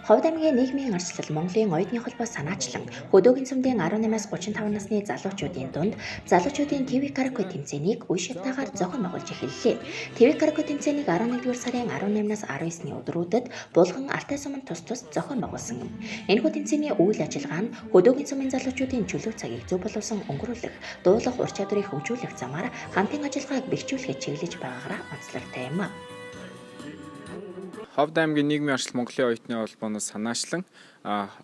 Ховд аймгийн нийгмийн арслал Монголын оюутны холбоо санаачлан хөдөөгийн цөмдийн 18-аас 35 насны залуучуудын дунд залуучуудын ТV караоке тэмцээнийг үе шатаагаар зохион байгуулж эхэллээ. ТV караоке тэмцээнийг 11-р сарын 18-наас 19-ны өдрүүдэд Булган Алтай суманд тус зохион байгуулсан юм. Энэхүү тэмцээний үйл ажиллагаа нь хөдөөгийн цөмийн залуучуудын чөлөө цагийг зөв боловсон өнгөрүүлэх, дуулах ур чадварыг хөгжүүлэх замаар хамтын ажиллагааг бэхжүүлэхэд чиглэж байгаагаараа онцлогтой юм. Ховд аймгийн нийгмийн арчил Монголын оюутны холбооноос санаачлан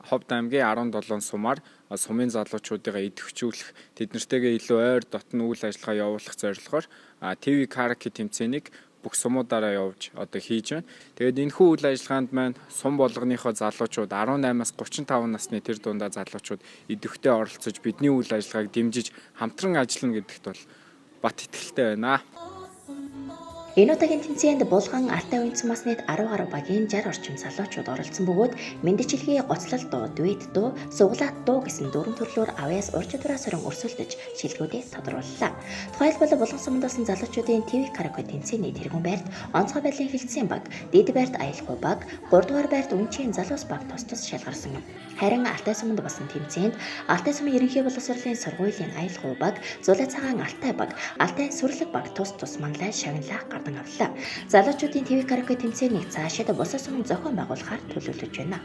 Ховд аймгийн 17 сумаар сумын залуучуудыг идэвхжүүлэх, тэднэртэйгээ илүү ойр дотн үйл ажиллагаа явуулах зорилгоор ТV караоке тэмцээнийг бүх сумуудаараа явж хийж байна. Тэгээд энэхүү үйл ажиллагаанд маань сум болгоныхоо залуучууд 18-аас 35 насны тэр дундаа залуучууд идэвхтэй оролцож бидний үйл ажиллагааг дэмжиж хамтран ажиллана гэдэгт бол бат итгэлтэй байна. Энэ удаагийн тэмцээнд Булган Алтай уян цумаас нийт 10 гаруй багийн 60 орчим залуучууд оролцсон бөгөөд мэндичилгээ, гоцлол дуу, дуэт дуу, суглаат дуу гэсэн дөрвөн төрлөөр авьяас ур чадвараа сорон өрсөлдөж шилгүүдээ тодрууллаа. Тухайлбал Булган суманд болсон залуучуудын ТV караоке тэмцээний тэргүүн байрт онцгой байдлын хилцээний баг, дид байрт аялахгүй баг, 3 дугаар байрт үнчийн залуус баг тус шалгарсан юм. Харин Алтай суманд болсон тэмцээнд Алтай сумын ерөнхий боловсролын сургуулийн аялахгүй баг, Зулай цагаан Алтай баг, Алтай сүрлэг баг тус манлай шагналаа авлаа. Залуучуудын ТV караоке тэмцээнийг цаашид бусад суманд зохион байгуулахаар төлөвлөж байна.